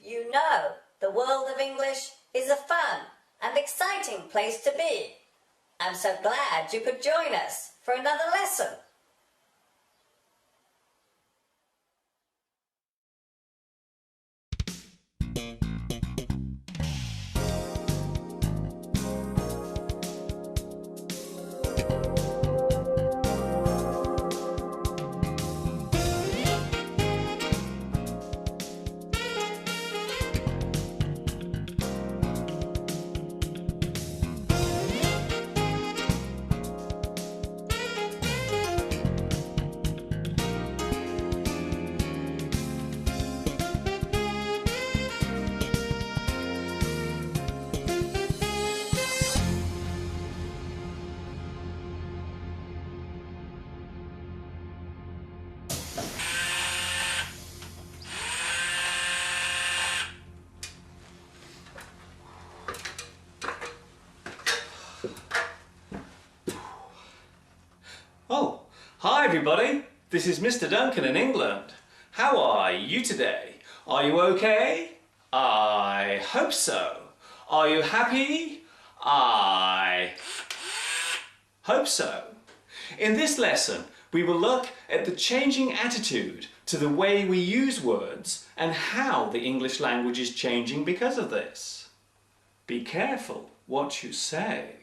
You know, the world of English is a fun and exciting place to be. I'm so glad you could join us for another lesson. Oh, hi everybody, this is Mr. Duncan in England. How are you today? Are you okay? I hope so. Are you happy? I hope so. In this lesson, we will look at the changing attitude to the way we use words and how the English language is changing because of this. Be careful what you say.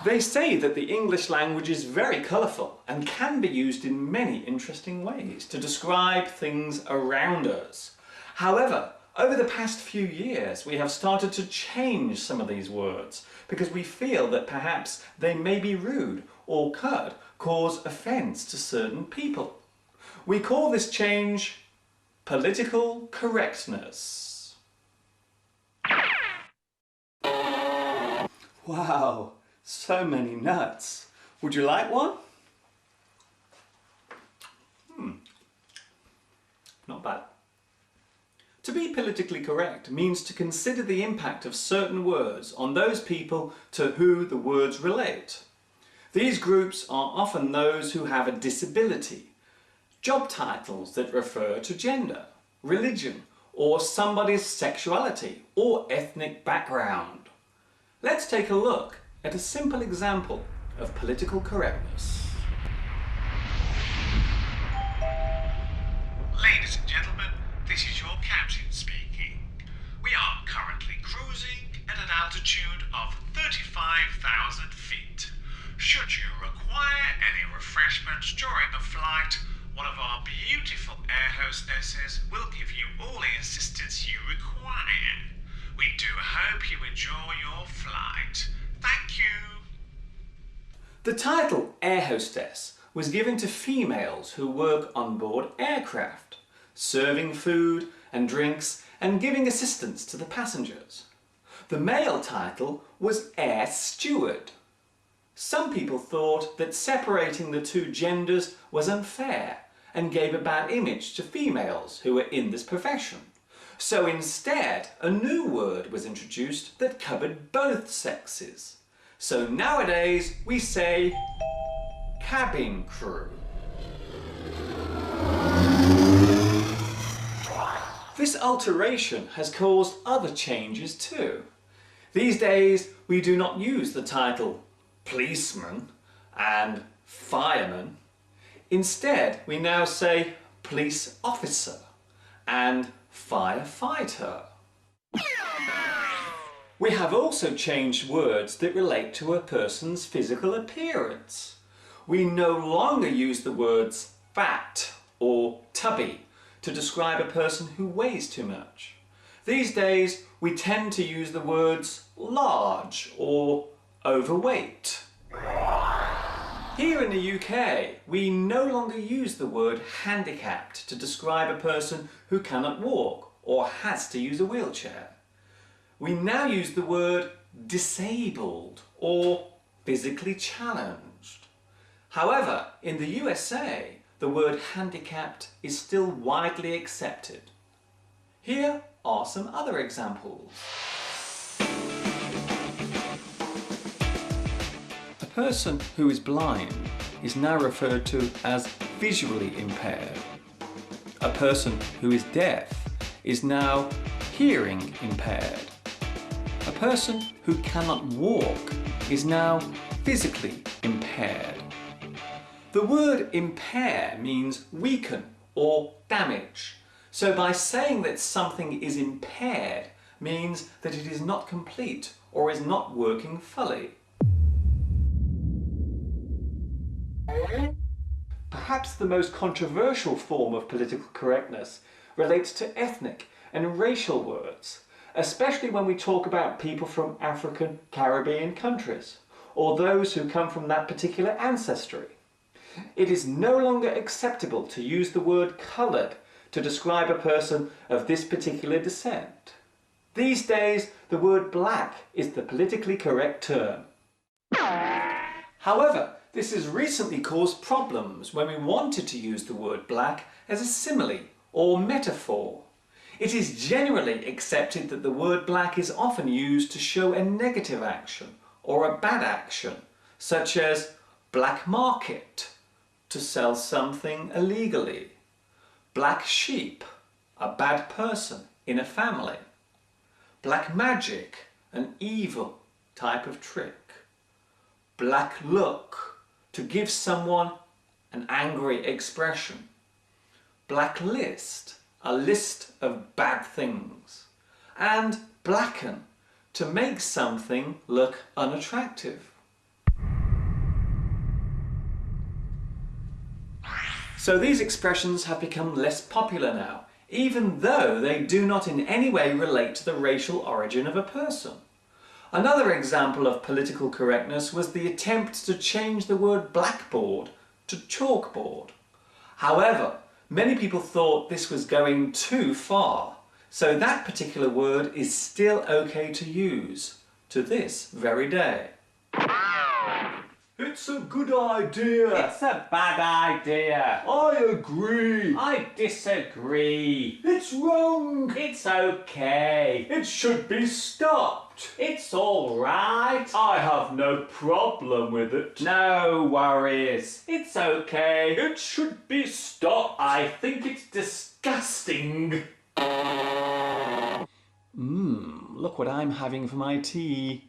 They say that the English language is very colourful and can be used in many interesting ways to describe things around us. However, over the past few years we have started to change some of these words because we feel that perhaps they may be rude or could cause offence to certain people. We call this change political correctness. Wow! So many nuts. Would you like one? Not bad. To be politically correct means to consider the impact of certain words on those people to whom the words relate. These groups are often those who have a disability, job titles that refer to gender, religion, or somebody's sexuality or ethnic background. Let's take a look at a simple example of political correctness. Ladies and gentlemen, this is your captain speaking. We are currently cruising at an altitude of 35,000 feet. Should you require any refreshments during the flight, one of our beautiful air hostesses will give you all the assistance you require. We do hope you enjoy your flight. Thank you. The title air hostess was given to females who work on board aircraft, serving food and drinks and giving assistance to the passengers. The male title was air steward. Some people thought that separating the two genders was unfair and gave a bad image to females who were in this profession. So instead, a new word was introduced that covered both sexes. So nowadays we say cabin crew. This alteration has caused other changes too. These days we do not use the title policeman and fireman. Instead we now say police officer and firefighter. We have also changed words that relate to a person's physical appearance. We no longer use the words fat or tubby to describe a person who weighs too much. These days we tend to use the words large or overweight. Here in the UK, we no longer use the word handicapped to describe a person who cannot walk or has to use a wheelchair. we now use the word disabled or physically challenged. However, in the USA, the word handicapped is still widely accepted. Here are some other examples. A person who is blind is now referred to as visually impaired. A person who is deaf is now hearing impaired. A person who cannot walk is now physically impaired. The word impair means weaken or damage. So by saying that something is impaired means that it is not complete or is not working fully. Perhaps the most controversial form of political correctness relates to ethnic and racial words, especially when we talk about people from African, Caribbean countries, or those who come from that particular ancestry. It is no longer acceptable to use the word coloured to describe a person of this particular descent. These days, the word black is the politically correct term. However, this has recently caused problems when we wanted to use the word black as a simile or metaphor. It is generally accepted that the word black is often used to show a negative action or a bad action, such as black market, to sell something illegally, black sheep, a bad person in a family, black magic, an evil type of trick, black look, to give someone an angry expression, blacklist, a list of bad things, and blacken, to make something look unattractive. So these expressions have become less popular now, even though they do not in any way relate to the racial origin of a person. Another example of political correctness was the attempt to change the word blackboard to chalkboard. However, many people thought this was going too far, so that particular word is still okay to use to this very day. It's a good idea. It's a bad idea. I agree. I disagree. It's wrong. It's okay. It should be stopped. It's all right. I have no problem with it. No worries. It's okay. It should be stopped. I think it's disgusting. Look what I'm having for my tea.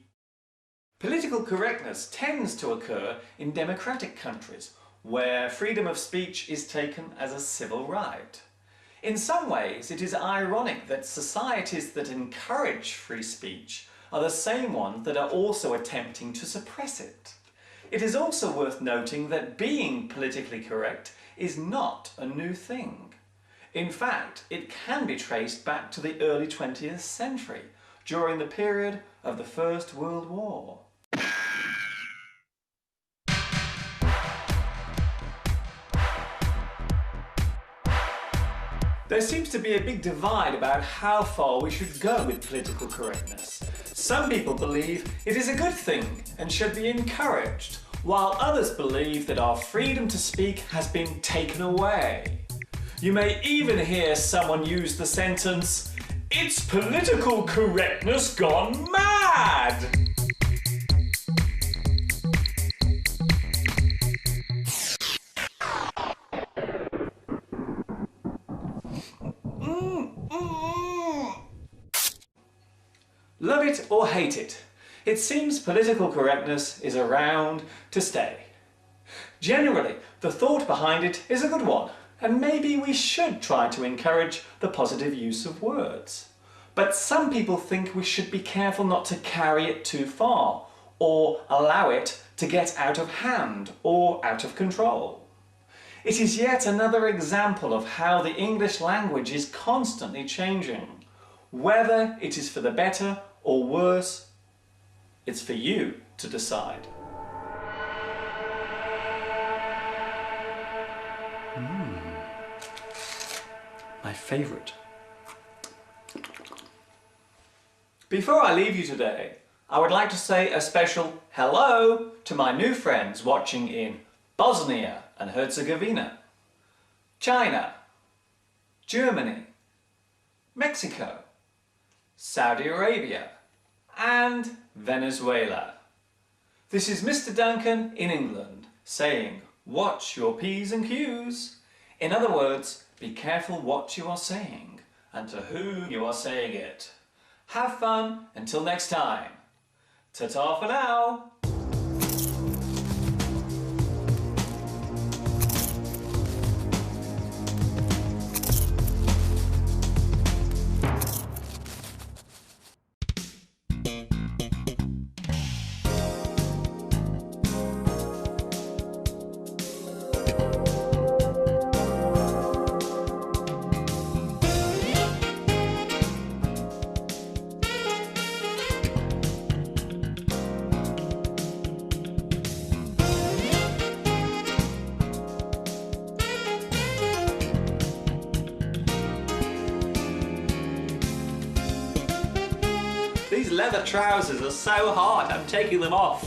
Political correctness tends to occur in democratic countries where freedom of speech is taken as a civil right. In some ways, it is ironic that societies that encourage free speech are the same ones that are also attempting to suppress it. It is also worth noting that being politically correct is not a new thing. In fact, it can be traced back to the early 20th century, during the period of the First World War. There seems to be a big divide about how far we should go with political correctness. Some people believe it is a good thing and should be encouraged, while others believe that our freedom to speak has been taken away. You may even hear someone use the sentence, "It's political correctness gone mad!" Love it or hate it, it seems political correctness is around to stay. Generally, the thought behind it is a good one, and maybe we should try to encourage the positive use of words. But some people think we should be careful not to carry it too far, or allow it to get out of hand or out of control. It is yet another example of how the English language is constantly changing. Whether it is for the better or worse, it's for you to decide. My favourite. Before I leave you today, I would like to say a special hello to my new friends watching in Bosnia and Herzegovina, China, Germany, Mexico, Saudi Arabia, and Venezuela. This is Mr. Duncan in England saying, watch your P's and Q's. In other words, be careful what you are saying and to whom you are saying it. Have fun until next time. Ta-ta for now. These leather trousers are so hard, I'm taking them off.